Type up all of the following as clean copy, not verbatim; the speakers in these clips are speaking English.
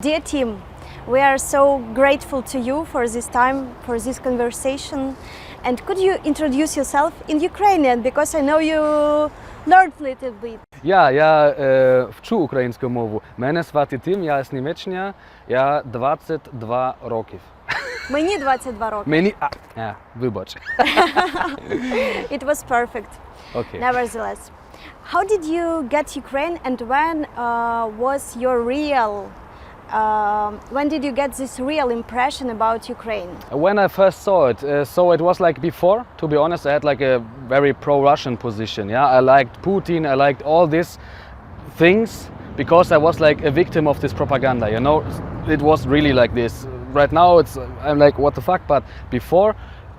Dear team, we are so grateful to you for this time, for this conversation. And could you introduce yourself in Ukrainian, because I know you learned a little bit. Я вчу українську мову. Мене звати Тим, я з Німеччини, я 22 років. Мені 22 роки. Мені... вибач. It was perfect. Okay. Nevertheless, how did you get Ukraine and when was your when did you get this real impression about Ukraine? When I first saw it, so it was like before, to be honest, I had like a very pro-Russian position. Yeah, I liked Putin, I liked all these things because I was like a victim of this propaganda, you know. It was really like this. Right now I'm like, what the fuck, but before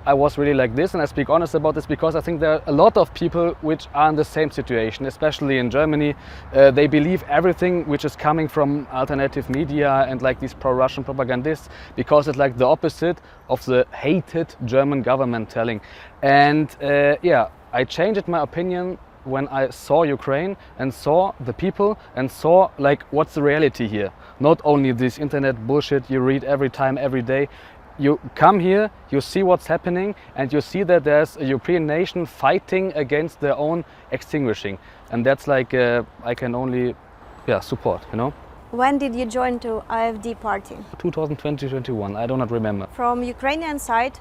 I was really like this, and I speak honest about this because I think there are a lot of people which are in the same situation, especially in Germany. They believe everything which is coming from alternative media and like these pro-Russian propagandists because it's like the opposite of the hated German government telling. And I changed my opinion when I saw Ukraine and saw the people and saw like what's the reality here. Not only this internet bullshit you read every time, every day. You come here, you see what's happening, and you see that there's a European nation fighting against their own extinguishing. And that's like, I can only support, you know. When did you join to AfD party? 2020-21, I do not remember. From Ukrainian side,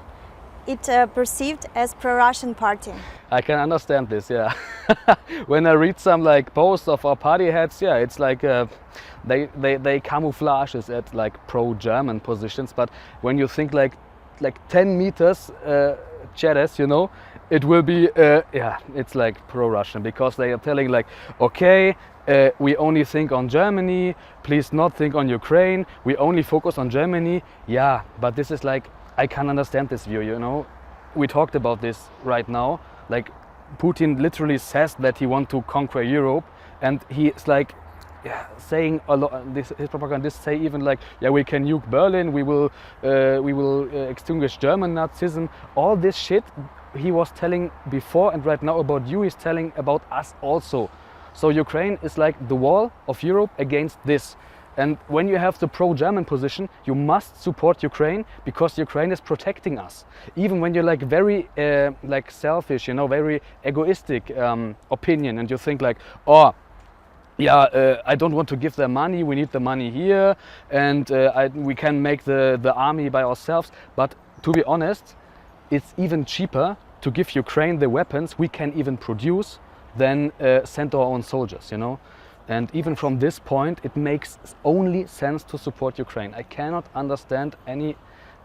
it perceived as pro-Russian party. I can understand this, yeah. When I read some like posts of our party heads, yeah, it's like they camouflage it at like pro-German positions, but when you think like 10 meters Cheres, you know, it will be it's like pro-Russian because they are telling like, okay, we only think on Germany, please not think on Ukraine, we only focus on Germany. Yeah, but this is like, I can understand this view, you know. We talked about this right now. Like Putin literally says that he wants to conquer Europe, and he is like saying a lot. His propagandists say even like, we can nuke Berlin, we will extinguish German Nazism. All this shit he was telling before, and right now about you, he's telling about us also. So Ukraine is like the wall of Europe against this. And when you have the pro-German position, you must support Ukraine because Ukraine is protecting us. Even when you're like very like selfish, you know, very egoistic opinion, and you think like, I don't want to give them money, we need the money here, and we can make the army by ourselves. But to be honest, it's even cheaper to give Ukraine the weapons we can even produce than send our own soldiers, you know. And even from this point, it makes only sense to support Ukraine. I cannot understand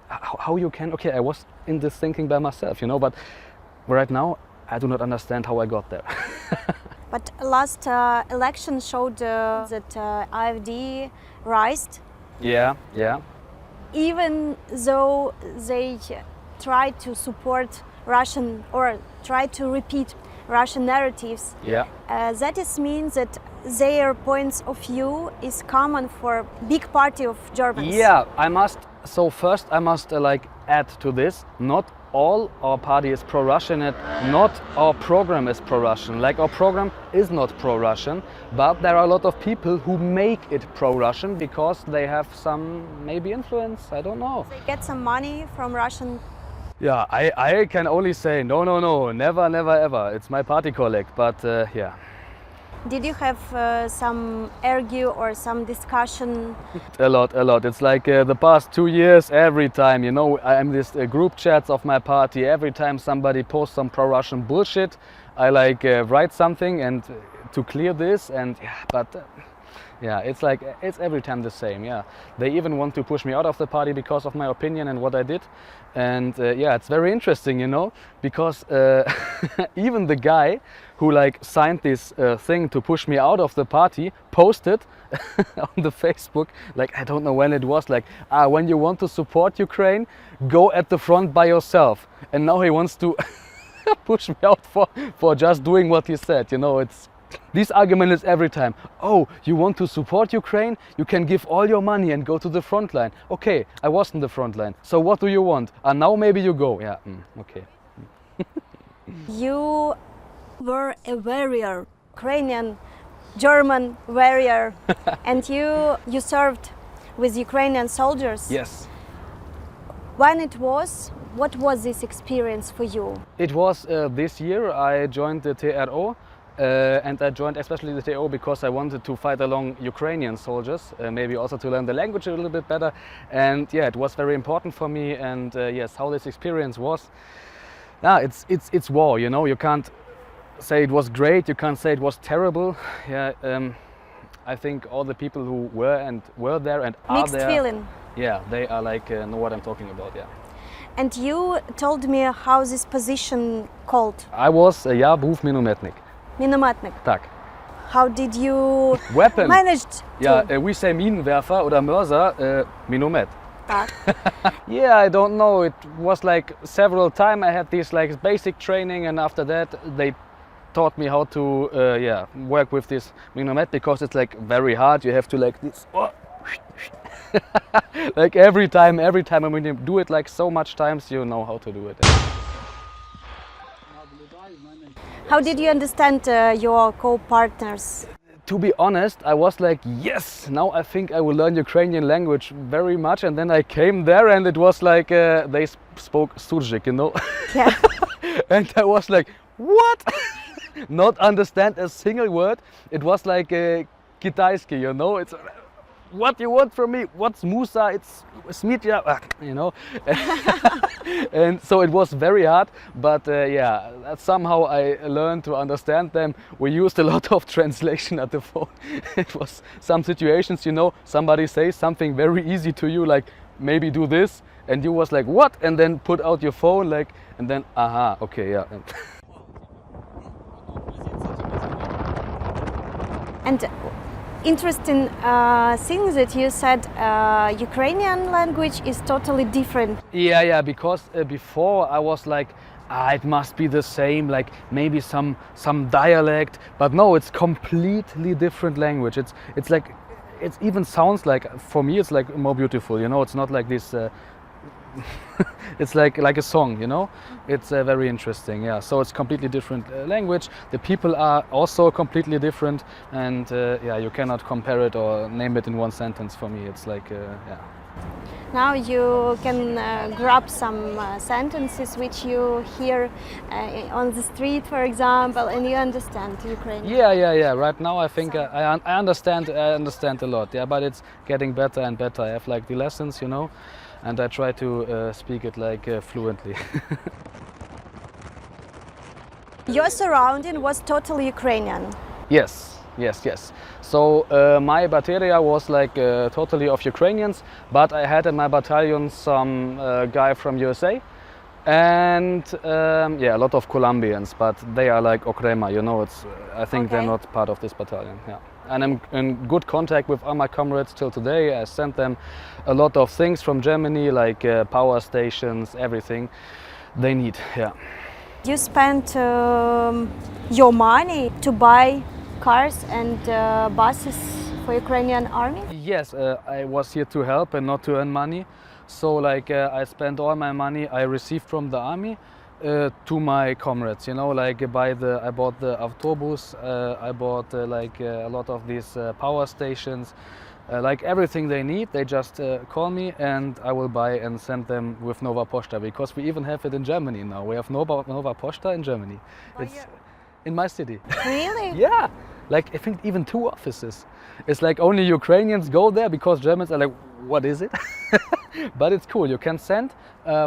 how you can. Okay, I was in this thinking by myself, you know, but right now I do not understand how I got there. But last election showed that AfD rised. Yeah. Even though they tried to support Russian or tried to repeat Russian narratives. Yeah. That is means that their points of view is common for big party of Germans. Yeah, I must like add to this. Not all our party is pro-Russian, and not our program is pro-Russian. Like our program is not pro-Russian, but there are a lot of people who make it pro-Russian because they have some maybe influence. I don't know. They get some money from Russian. Yeah, I can only say no, never, ever. It's my party collect, but yeah. Did you have some argue or some discussion? A lot. It's like the past 2 years, every time, you know, I'm this group chats of my party. Every time somebody posts some pro-Russian bullshit, I like write something and to clear this, and it's like, it's every time the same, yeah. They even want to push me out of the party because of my opinion and what I did. And it's very interesting, you know, because even the guy who like signed this thing to push me out of the party posted on the Facebook, like, I don't know when it was, like, when you want to support Ukraine, go at the front by yourself. And now he wants to push me out for just doing what he said, you know. This argument is every time, you want to support Ukraine? You can give all your money and go to the front line. Okay, I was in the front line. So what do you want? Now maybe you go. Yeah, okay. You were a warrior, Ukrainian, German warrior, and you served with Ukrainian soldiers. Yes. When it was, what was this experience for you? It was this year I joined the TRO. And I joined especially the TO because I wanted to fight along Ukrainian soldiers, maybe also to learn the language a little bit better. And yeah, it was very important for me. And yes, how this experience was. It's war, you know. You can't say it was great. You can't say it was terrible. Yeah, I think all the people who were there and are Mixed there. feeling. Yeah, they are like know what I'm talking about. Yeah. And you told me how this position called. I was Buf Minometnik. Minometnik. Tak. How did you Weapon. manage to? Yeah, we say Minenwerfer oder Mörser, Minomet. Tak. Yeah, I don't know. It was like several times I had this like basic training, and after that they taught me how to work with this minomet because it's like very hard. You have to like this. Like every time, and when you do it like so much times, you know how to do it. How did you understand your co-partners? To be honest, I was like, yes, now I think I will learn Ukrainian language very much. And then I came there and it was like, they spoke Surjik, you know? Yeah. And I was like, what? Not understand a single word. It was like Kitaiski, you know? It's what you want from me? What's Musa? It's Smitya, you know? And so it was very hard, but somehow I learned to understand them. We used a lot of translation at the phone. It was some situations, you know, somebody says something very easy to you, like maybe do this, and you was like, what? And then put out your phone, like, and then, aha, okay, yeah. And interesting thing that you said Ukrainian language is totally different. Yeah, because before I was like, it must be the same, like maybe some dialect, but no, it's completely different language. It's like, it even sounds like, for me it's like more beautiful, you know. It's not like this it's like a song, you know. It's very interesting, yeah. So it's completely different language. The people are also completely different, and you cannot compare it or name it in one sentence. For me, it's like Now you can grab some sentences which you hear on the street, for example, and you understand Ukrainian. Yeah. Right now, I think I understand a lot. Yeah, but it's getting better and better. I have like the lessons, you know. And I try to speak it like fluently. Your surrounding was totally Ukrainian. Yes. So my battalion was like totally of Ukrainians, but I had in my battalion some guy from USA and a lot of Colombians, but they are like Okrema, you know. I think they're not part of this battalion. Yeah. And I'm in good contact with all my comrades till today. I sent them a lot of things from Germany, like power stations, everything they need. Yeah. You spent your money to buy cars and buses for Ukrainian army? Yes, I was here to help and not to earn money. So like I spent all my money I received from the army to my comrades, you know, like I bought the autobus, I bought a lot of these power stations, like everything they need. They just call me and I will buy and send them with Nova Posta, because we even have it in Germany now. We have Nova Posta in Germany. It's in my city. Really? Yeah, like I think even 2 offices. It's like only Ukrainians go there because Germans are like, what is it? But it's cool. You can send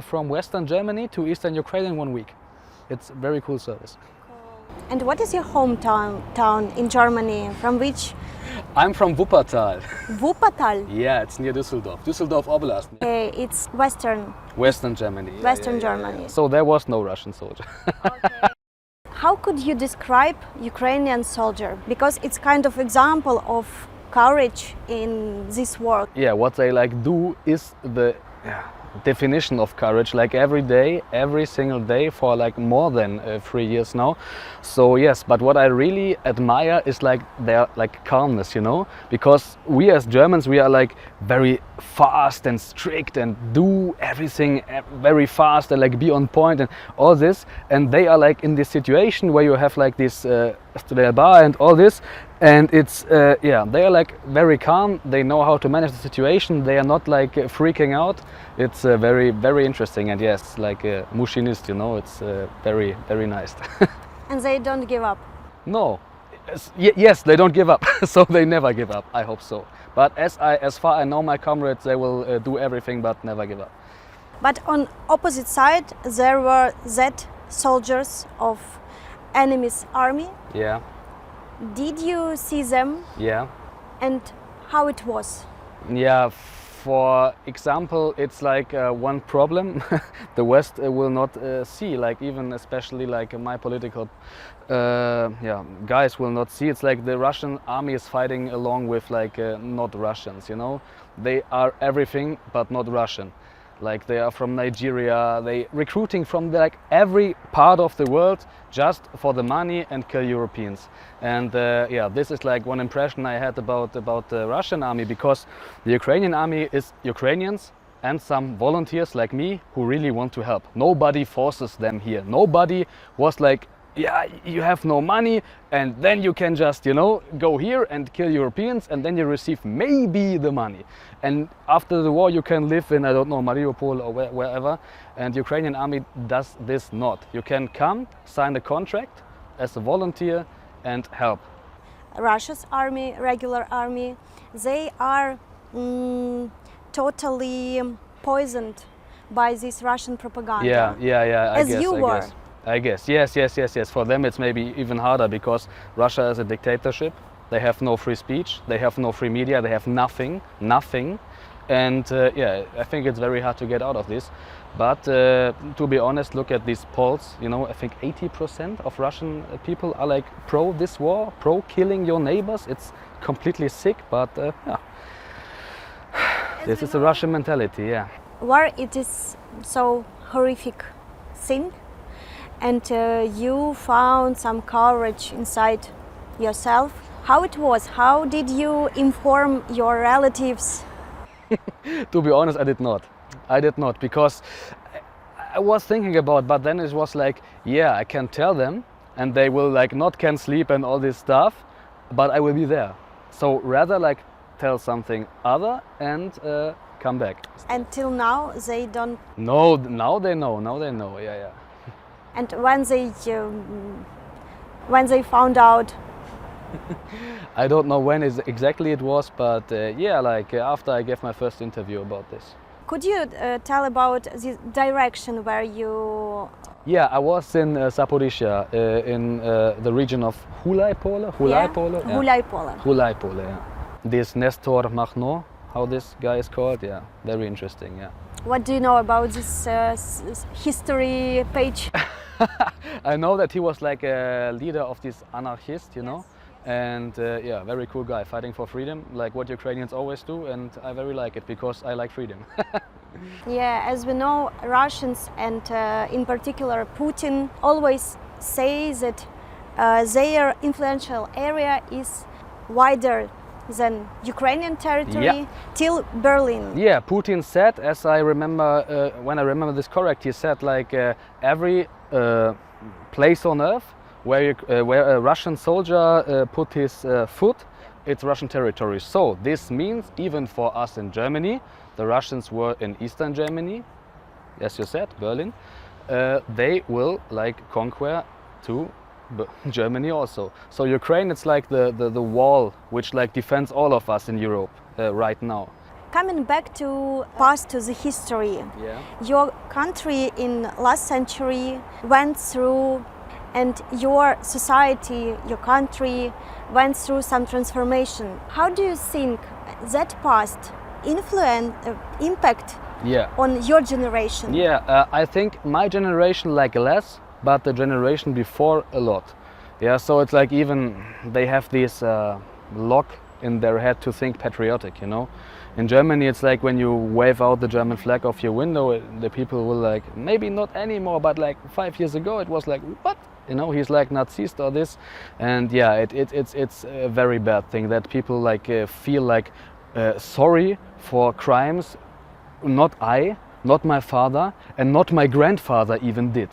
from Western Germany to Eastern Ukraine in 1 week. It's a very cool service. And what is your hometown in Germany? From which? I'm from Wuppertal. Wuppertal? Yeah, it's near Düsseldorf. Düsseldorf Oblast. It's Western Germany. Western Germany. So there was no Russian soldier. Okay. How could you describe Ukrainian soldier? Because it's kind of example of courage in this war. Yeah, what they like do is the definition of courage, like every day, every single day for like more than 3 years now. So yes, but what I really admire is like their like calmness, you know, because we as Germans, we are like very fast and strict and do everything very fast and like be on point and all this, and they are like in this situation where you have like this bar and all this, And it's yeah, they are like very calm. They know how to manage the situation. They are not like freaking out. It's very, very interesting. And yes, like a machinist, you know, it's very, very nice. And they don't give up. No, yes, they don't give up. So they never give up. I hope so. But as far I know my comrades, they will do everything but never give up. But on opposite side, there were Z soldiers of enemy's army. Yeah, Did you see them yeah. and how it was? Yeah, for example, it's like one problem the West will not see, like even especially like my political yeah, guys will not see. It's like the Russian army is fighting along with like not Russians, you know. They are everything but not Russian. Like they are from Nigeria, they recruiting from like every part of the world just for the money and kill Europeans. And yeah, this is like one impression I had about the Russian army, because the Ukrainian army is Ukrainians and some volunteers like me who really want to help. Nobody forces them here. Nobody was like, yeah, you have no money and then you can just, you know, go here and kill Europeans and then you receive maybe the money. And after the war you can live in, I don't know, Mariupol or wherever, and the Ukrainian army does this not. You can come, sign a contract as a volunteer and help. Russia's army, regular army, they are totally poisoned by this Russian propaganda. Yeah, As you were. I guess, yes. For them it's maybe even harder because Russia is a dictatorship. They have no free speech, they have no free media, they have nothing. And yeah, I think it's very hard to get out of this. But to be honest, look at these polls, you know, I think 80% of Russian people are like pro this war, pro killing your neighbors. It's completely sick, but yeah. This is a Russian mentality, yeah. War, it is so horrific thing. And you found some courage inside yourself. How it was? How did you inform your relatives? To be honest, I did not, because I was thinking about, but then it was like, yeah, I can tell them and they will like not can sleep and all this stuff, but I will be there. So rather like tell something other and come back. Until now they don't. No, now they know, yeah. And when they found out. I don't know when exactly it was, but yeah, like after I gave my first interview about this. Could you tell about the direction where you? Yeah, I was in Zaporizhia, in the region of Hulaypole. Hulaypole, yeah. This Nestor Makhno, how this guy is called, yeah, very interesting, yeah. What do you know about this history page? I know that he was like a leader of this anarchist, you know, and yeah, very cool guy fighting for freedom, like what Ukrainians always do, and I very like it because I like freedom. Yeah, as we know, Russians and in particular Putin always say that their influential area is wider than Ukrainian territory till Berlin. Yeah, Putin said, as I remember, when I remember this correct, he said like every place on earth where a Russian soldier put his foot, it's Russian territory. So this means even for us in Germany, the Russians were in Eastern Germany, as you said, Berlin, they will like conquer to Germany also. So Ukraine, it's like the wall which like defends all of us in Europe right now. Coming back to the history, Yeah. your country in last century went through, and your society, your country went through some transformation. How do you think that past impact on your generation? Yeah, I think my generation like less, but the generation before a lot. Yeah, so it's like even they have this lock in their head to think patriotic, you know. In Germany, it's like when you wave out the German flag off your window, the people will like, maybe not anymore, but like 5 years ago, it was like, what? You know, he's like Nazist or this. And yeah, it's a very bad thing that people like feel like sorry for crimes not I, not my father, and not my grandfather even did.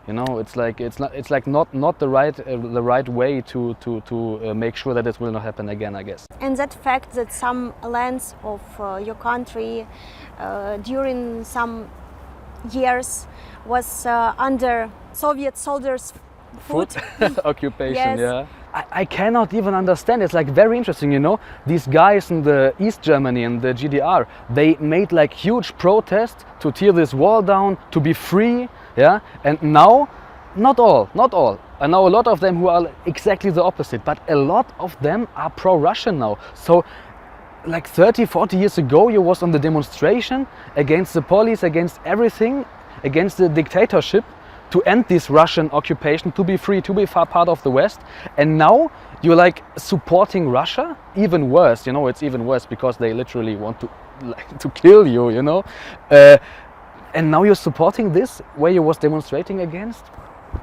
You know, it's like not the right way to make sure that it will not happen again, I guess. And that fact that some lands of your country during some years was under Soviet soldiers' foot. Occupation, Yes. yeah. I cannot even understand. It's like very interesting, you know. These guys in the East Germany and the GDR, they made like huge protests to tear this wall down, to be free, yeah. And now, not all. I know a lot of them who are exactly the opposite, but a lot of them are pro-Russian now. So, like 30, 40 years ago, you was on the demonstration against the police, against everything, against the dictatorship, to end this Russian occupation, to be free, to be part of the West. And now you're like supporting Russia? Even worse, you know, it's even worse because they literally want to kill you, you know. And now you're supporting this where you was demonstrating against?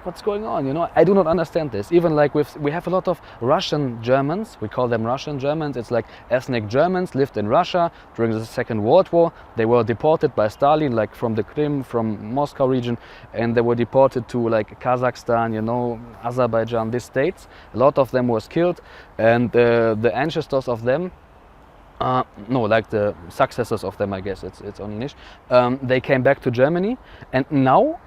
What's going on, you know? I do not understand this. Even like we have a lot of Russian Germans, we call them Russian Germans. It's like ethnic Germans lived in Russia during the Second World War. They were deported by Stalin, like from the Krim, from Moscow region, and they were deported to like Kazakhstan, you know, Azerbaijan, these states. A lot of them was killed, and the ancestors of them, no, like the successors of them, I guess it's on English, they came back to Germany, and now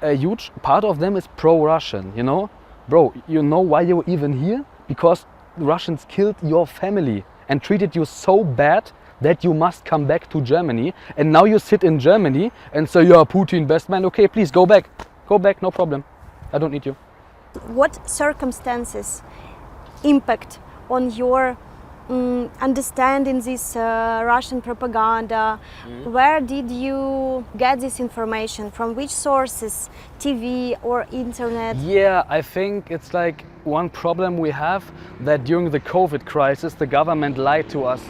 a huge part of them is pro-Russian, you know? Bro, you know why you're even here? Because the Russians killed your family and treated you so bad that you must come back to Germany. And now you sit in Germany and say, yeah, Putin, best man, okay, please go back. Go back, no problem. I don't need you. What circumstances impact on your understanding this Russian propaganda? Where did you get this information? From which sources? TV or internet? Yeah, I think it's like one problem we have, that during the COVID crisis the government lied to us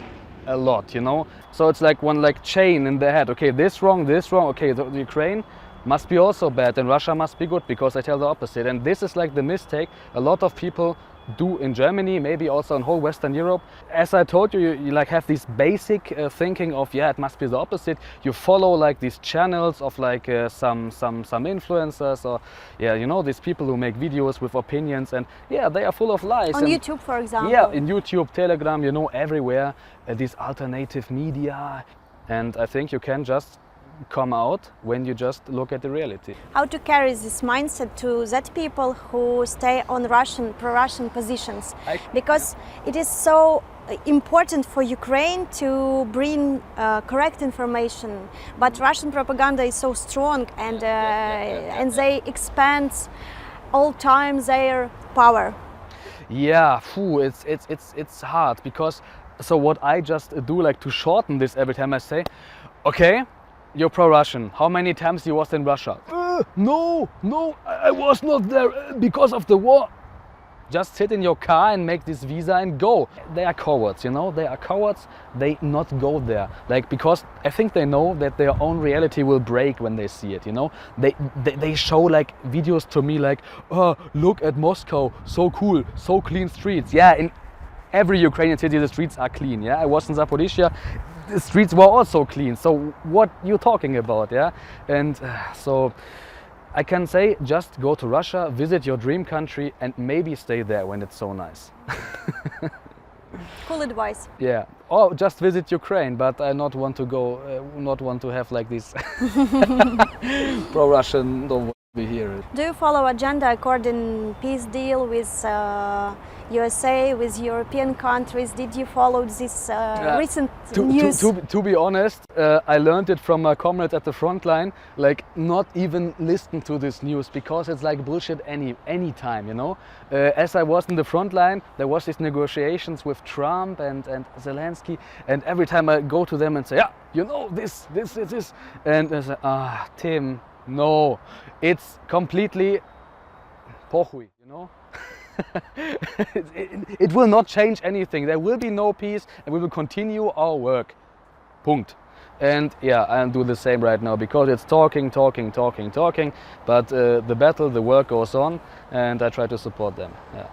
a lot, you know. So it's like one like chain in their head. Okay, this wrong, okay, the Ukraine must be also bad and Russia must be good because they tell the opposite. And this is like the mistake a lot of people do in Germany, maybe also in whole Western Europe. As I told you, you like have this basic thinking of, yeah, it must be the opposite. You follow like these channels of like some influencers, or yeah, you know, these people who make videos with opinions, and yeah, they are full of lies. On YouTube, for example. Yeah, in YouTube, Telegram, you know, everywhere, these alternative media. And I think you can just come out when you just look at the reality. How to carry this mindset to that people who stay on pro-Russian positions? Because it is so important for Ukraine to bring correct information, but Russian propaganda is so strong, and and they expand all time their power. Yeah, it's hard, because so what I just do, like to shorten this, every time I say, okay, you're pro-Russian. How many times you was in Russia? No, I was not there because of the war. Just sit in your car and make this visa and go. They are cowards, you know. They are cowards. They not go there, like, because I think they know that their own reality will break when they see it. You know, they show like videos to me like, oh, look at Moscow, so cool, so clean streets. Yeah, in every Ukrainian city the streets are clean. Yeah, I was in Zaporizhia. The streets were also clean, so what you talking about, yeah? And so I can say, just go to Russia, visit your dream country, and maybe stay there when it's so nice. Cool advice. Yeah, or just visit Ukraine, but I not want to go, not want to have like this pro-Russian, don't want to be here. Do you follow agenda according peace deal with USA, with European countries? Did you follow this recent news? To be honest, I learned it from my comrades at the Frontline, like not even listen to this news, because it's like bullshit any time, you know. As I was in the Frontline, there was these negotiations with Trump and Zelensky, and every time I go to them and say, yeah, you know, this, and I say, Tim, no, it's completely pochui, you know. It will not change anything. There will be no peace, and we will continue our work. Punkt. And yeah, I do the same right now, because it's talking, but the battle, the work goes on, and I try to support them, yeah,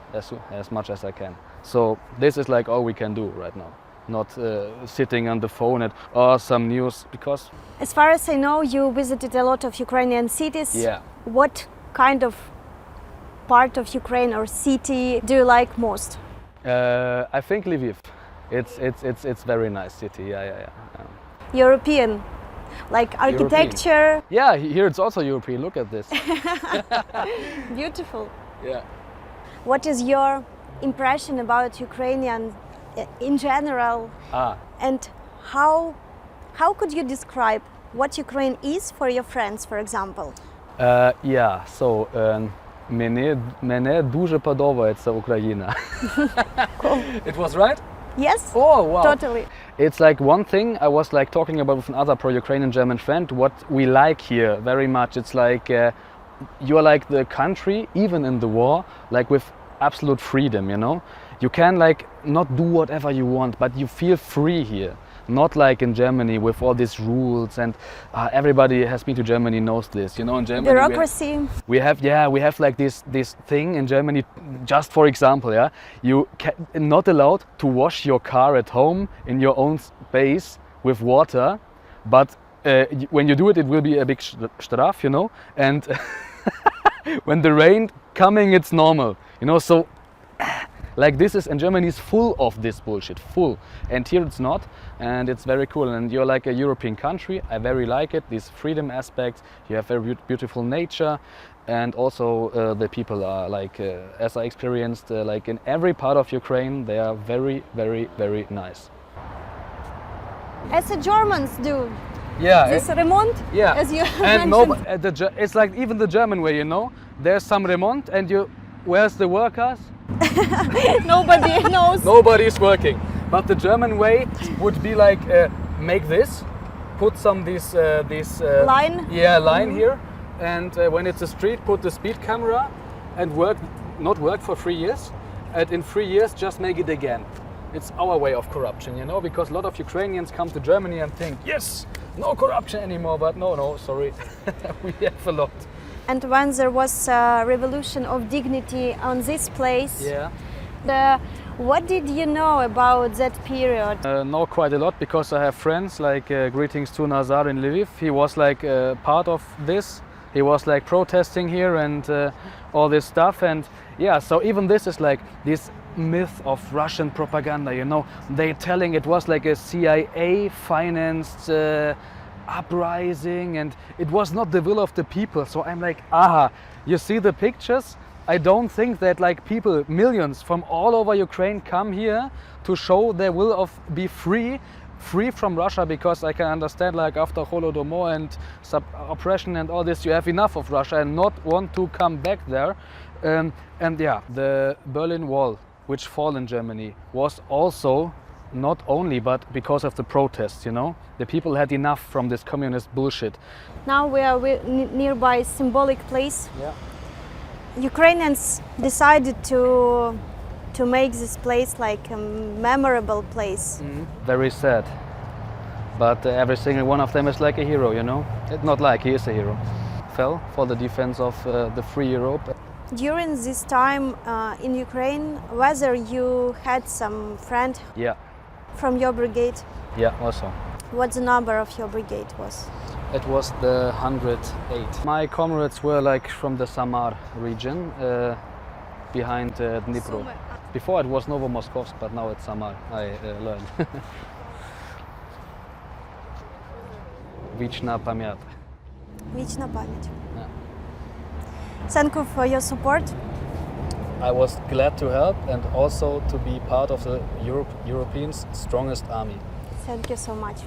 as much as I can. So this is like all we can do right now. Not sitting on the phone at some news, because... As far as I know, you visited a lot of Ukrainian cities. Yeah. What kind of part of Ukraine or city do you like most? I think Lviv. It's very nice city. Yeah. European, like architecture. Yeah, here it's also European. Look at this. Beautiful. Yeah. What is your impression about Ukrainian in general? And how could you describe what Ukraine is for your friends, for example? Yeah, so мене дуже подобається Україна. Cool. It was right? Yes. Oh, wow. Totally. It's like one thing I was like talking about with another pro-Ukrainian German friend, what we like here very much. It's like you're like the country, even in the war, like with absolute freedom, you know? You can like not do whatever you want, but you feel free here. Not like in Germany with all these rules, and everybody has been to Germany knows this, you know. In Germany, Bureaucracy. we have like this thing in Germany. Just for example, yeah, you not allowed to wash your car at home in your own space with water, but when you do it, it will be a big straf, you know. And when the rain coming, it's normal, you know. So. Like this is in Germany is full of this bullshit, full, and here it's not, and it's very cool. And you're like a European country. I very like it. These freedom aspects. You have very beautiful nature, and also the people are like, as I experienced, like in every part of Ukraine, they are very, very, very nice. As the Germans do. Yeah. This remont. Yeah. As you and mentioned. it's like even the German way, you know. There's some remont, and where's the workers? Nobody knows. Nobody is working. But the German way would be like make this, put some this line. Yeah, line here, and when it's a street, put the speed camera, and not work for 3 years, and in 3 years just make it again. It's our way of corruption, you know, because a lot of Ukrainians come to Germany and think, yes, no corruption anymore, but no, sorry, we have a lot. And when there was a revolution of dignity on this place, what did you know about that period? Know quite a lot because I have friends like greetings to Nazar in Lviv. He was like part of this. He was like protesting here and all this stuff. And yeah, so even this is like this myth of Russian propaganda, you know. They telling it was like a CIA financed uprising, and it was not the will of the people. So I'm like, you see the pictures? I don't think that like people, millions from all over Ukraine come here to show their will of be free from Russia, because I can understand like after Holodomor and oppression and all this, you have enough of Russia and not want to come back there. And yeah, the Berlin Wall, which fell in Germany, was also not only, but because of the protests, you know. The people had enough from this communist bullshit. Now we are nearby a symbolic place. Yeah. Ukrainians decided to make this place like a memorable place. Very sad. But every single one of them is like a hero, you know. It's not like he is a hero. Fell for the defense of the free Europe. During this time in Ukraine, whether you had some friend from your brigade? Yeah, also. What the number of your brigade was? It was the 108. My comrades were like from the Samar region, behind Dnipro. Before it was Novomoskovsk, but now it's Samar, I learned. Wieczna pamięć. Wieczna pamięć. Thank you for your support. I was glad to help and also to be part of the Europe's strongest army. Thank you so much.